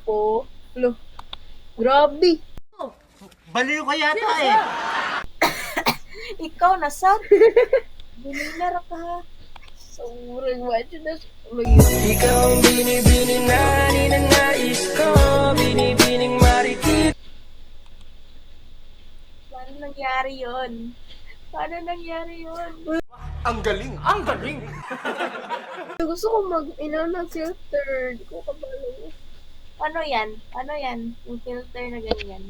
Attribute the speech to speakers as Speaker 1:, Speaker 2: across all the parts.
Speaker 1: po. Lo, grabe.
Speaker 2: Baliw ka yata eh.
Speaker 1: Ikaw na sad. Buminar ka ha. Sobrang macho na.
Speaker 3: Ikaw ang binibining na ninanais ko, binibining marikit.
Speaker 1: Paano nangyari yun? Paano nangyari yun?
Speaker 2: Ang galing, ang galing.
Speaker 1: Gusto ko mag-inaw ng filter. Di ko kabalo. Ano yan? Ano yan? Yung filter na ganyan.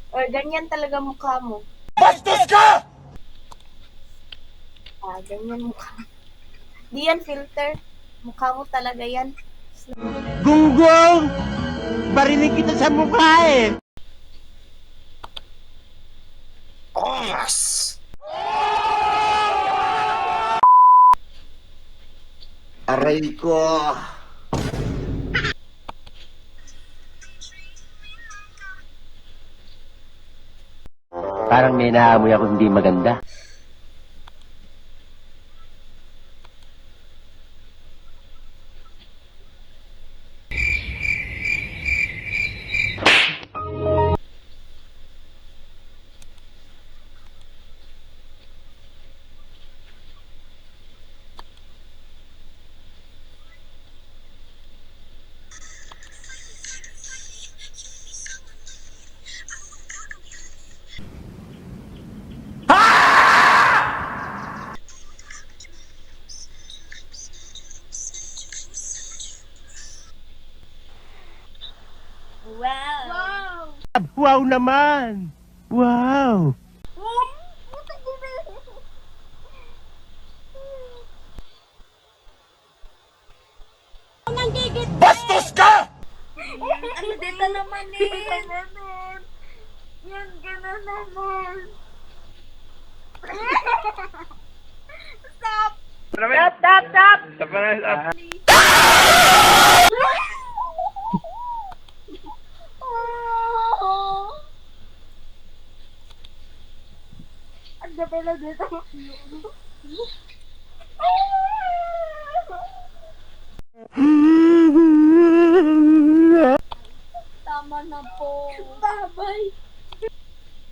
Speaker 1: Or ganyan talaga mukha mo.
Speaker 2: Bastos ka!
Speaker 1: Ah, ganyan mukha. Di yan filter. Mukha mo talaga yan.
Speaker 4: Gunggong! Barinig kita sa mukha eh!
Speaker 2: Yes!
Speaker 4: Aray ko! Parang may naamoy ako hindi maganda.
Speaker 1: Wow!
Speaker 4: Wow naman! Wow!
Speaker 2: Bastos ka!
Speaker 1: Ano dito naman eh? Yan, gano'n naman. Stop! Stop, stop, stop! Ang gabi na dito.